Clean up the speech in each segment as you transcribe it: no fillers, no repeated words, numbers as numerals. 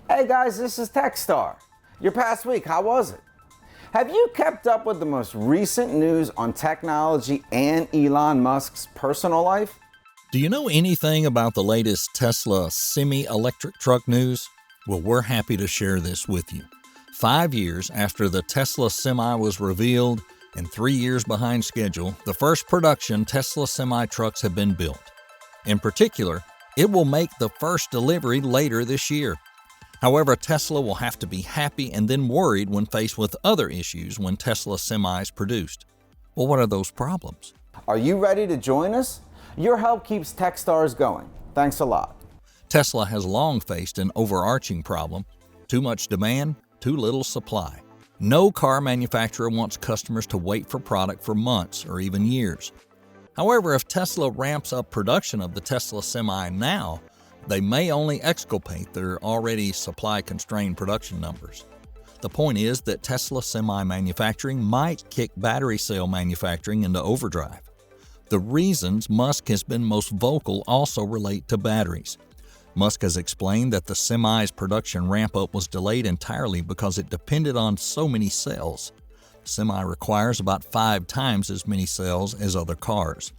Hey guys, this is Techstar. Your past week, how was it? Have you kept up with the most recent news on technology and Elon Musk's personal life? Do you know anything about the latest Tesla semi-electric truck news? Well, we're happy to share this with you. 5 years after the Tesla Semi was revealed and 3 years behind schedule, the first production Tesla Semi trucks have been built. In particular, it will make the first delivery later this year. However, Tesla will have to be happy and then worried when faced with other issues when Tesla Semi is produced. Well, what are those problems? Are you ready to join us? Your help keeps Techstars going. Thanks a lot. Tesla has long faced an overarching problem: too much demand, too little supply. No car manufacturer wants customers to wait for product for months or even years. However, if Tesla ramps up production of the Tesla Semi now, they may only exculpate their already supply-constrained production numbers. The point is that Tesla Semi manufacturing might kick battery cell manufacturing into overdrive. The reasons Musk has been most vocal also relate to batteries. Musk has explained that the Semi's production ramp-up was delayed entirely because it depended on so many cells. Semi requires about 5 times as many cells as other cars.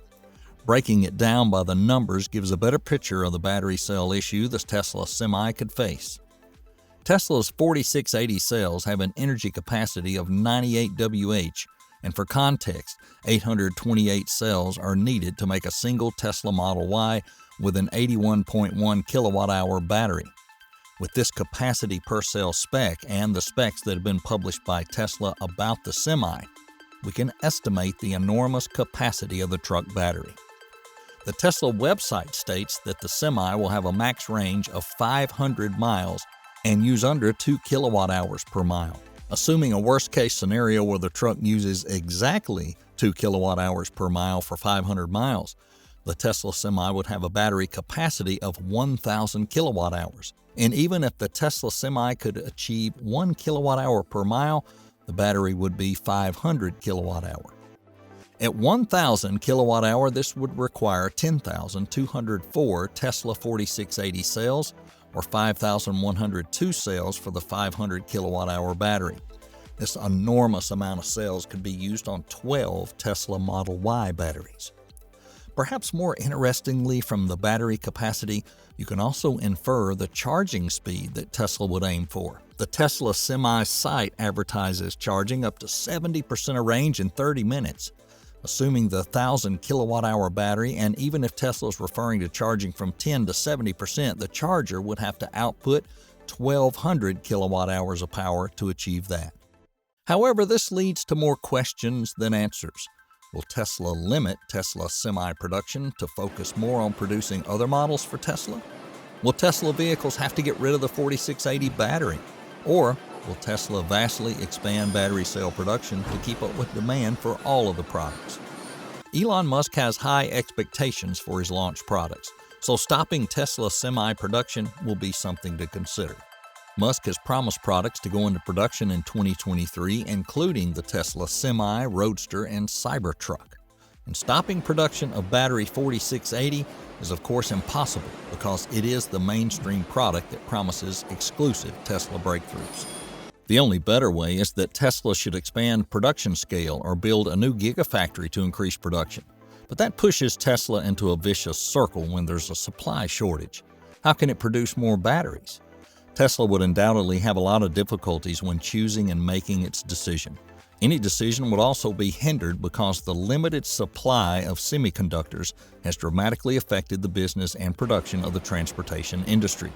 Breaking it down by the numbers gives a better picture of the battery cell issue the Tesla Semi could face. Tesla's 4680 cells have an energy capacity of 98 Wh, and for context, 828 cells are needed to make a single Tesla Model Y with an 81.1 kilowatt-hour battery. With this capacity per cell spec and the specs that have been published by Tesla about the Semi, we can estimate the enormous capacity of the truck battery. The Tesla website states that the Semi will have a max range of 500 miles and use under 2 kilowatt-hours per mile. Assuming a worst-case scenario where the truck uses exactly 2 kilowatt-hours per mile for 500 miles, the Tesla Semi would have a battery capacity of 1,000 kilowatt-hours. And even if the Tesla Semi could achieve 1 kilowatt-hour per mile, the battery would be 500 kilowatt-hour. At 1,000 kilowatt-hour, this would require 10,204 Tesla 4680 cells, or 5,102 cells for the 500 kilowatt-hour battery. This enormous amount of cells could be used on 12 Tesla Model Y batteries. Perhaps more interestingly from the battery capacity, you can also infer the charging speed that Tesla would aim for. The Tesla Semi site advertises charging up to 70% of range in 30 minutes. Assuming the 1,000 kilowatt-hour battery, and even if Tesla's referring to charging from 10 to 70%, the charger would have to output 1,200 kilowatt-hours of power to achieve that. However, this leads to more questions than answers. Will Tesla limit Tesla Semi production to focus more on producing other models for Tesla? Will Tesla vehicles have to get rid of the 4680 battery? Or will Tesla vastly expand battery cell production to keep up with demand for all of the products? Elon Musk has high expectations for his launch products, so stopping Tesla Semi production will be something to consider. Musk has promised products to go into production in 2023, including the Tesla Semi, Roadster, and Cybertruck. And stopping production of battery 4680 is of course impossible because it is the mainstream product that promises exclusive Tesla breakthroughs. The only better way is that Tesla should expand production scale or build a new gigafactory to increase production. But that pushes Tesla into a vicious circle when there's a supply shortage. How can it produce more batteries? Tesla would undoubtedly have a lot of difficulties when choosing and making its decision. Any decision would also be hindered because the limited supply of semiconductors has dramatically affected the business and production of the transportation industry.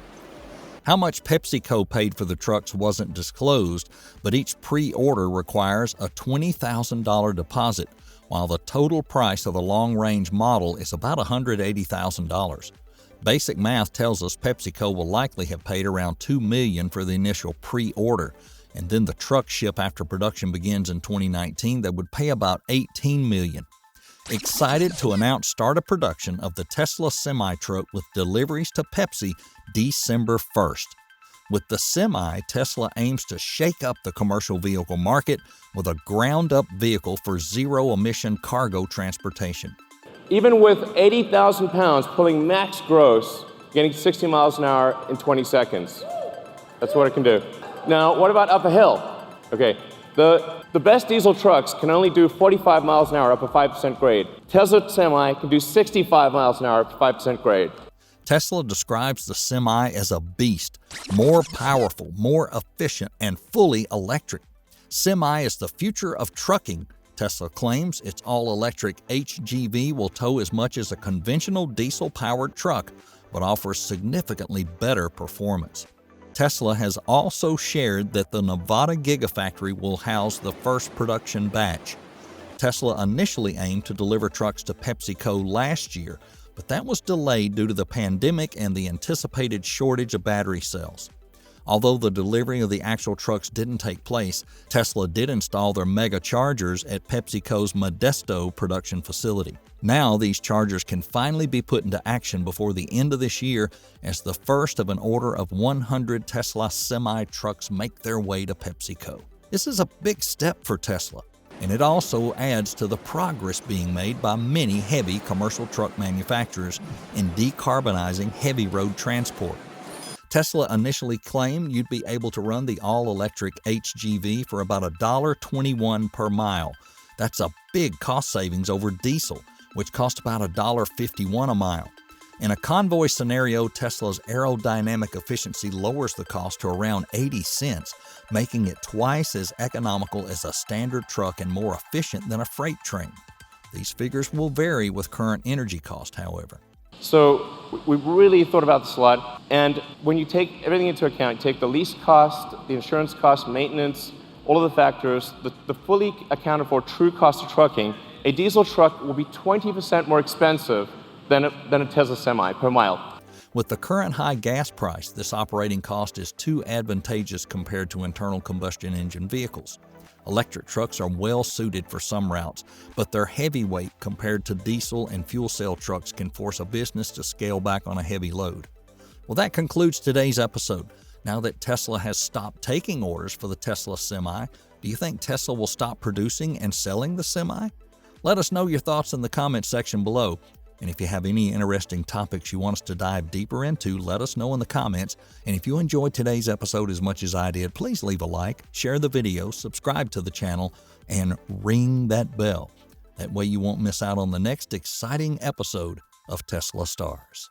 How much PepsiCo paid for the trucks wasn't disclosed, but each pre-order requires a $20,000 deposit, while the total price of the long-range model is about $180,000. Basic math tells us PepsiCo will likely have paid around $2 million for the initial pre-order, and then the truck ship after production begins in 2019 that would pay about $18 million. Excited to announce start of production of the Tesla semi-truck with deliveries to Pepsi December 1st. With the Semi, Tesla aims to shake up the commercial vehicle market with a ground-up vehicle for zero-emission cargo transportation. Even with 80,000 pounds pulling max gross, getting 60 miles an hour in 20 seconds. That's what it can do. Now, what about up a hill? Okay, the best diesel trucks can only do 45 miles an hour up a 5% grade. Tesla Semi can do 65 miles an hour up a 5% grade. Tesla describes the Semi as a beast, more powerful, more efficient, and fully electric. Semi is the future of trucking. Tesla claims its all-electric HGV will tow as much as a conventional diesel-powered truck, but offers significantly better performance. Tesla has also shared that the Nevada Gigafactory will house the first production batch. Tesla initially aimed to deliver trucks to PepsiCo last year, but that was delayed due to the pandemic and the anticipated shortage of battery cells. Although the delivery of the actual trucks didn't take place, Tesla did install their mega chargers at PepsiCo's Modesto production facility. Now these chargers can finally be put into action before the end of this year as the first of an order of 100 Tesla Semi trucks make their way to PepsiCo. This is a big step for Tesla, and it also adds to the progress being made by many heavy commercial truck manufacturers in decarbonizing heavy road transport. Tesla initially claimed you'd be able to run the all-electric HGV for about $1.21 per mile. That's a big cost savings over diesel, which cost about $1.51 a mile. In a convoy scenario, Tesla's aerodynamic efficiency lowers the cost to around 80 cents, making it twice as economical as a standard truck and more efficient than a freight train. These figures will vary with current energy cost, however. So we really thought about this a lot, and when you take everything into account, you take the lease cost, the insurance cost, maintenance, all of the factors, the fully accounted for true cost of trucking, a diesel truck will be 20% more expensive than a Tesla Semi per mile. With the current high gas price, this operating cost is too advantageous compared to internal combustion engine vehicles. Electric trucks are well suited for some routes, but their heavyweight compared to diesel and fuel cell trucks can force a business to scale back on a heavy load. Well, that concludes today's episode. Now that Tesla has stopped taking orders for the Tesla Semi, do you think Tesla will stop producing and selling the Semi? Let us know your thoughts in the comments section below. And if you have any interesting topics you want us to dive deeper into, let us know in the comments. And if you enjoyed today's episode as much as I did, please leave a like, share the video, subscribe to the channel, and ring that bell. That way you won't miss out on the next exciting episode of Tesla Stars.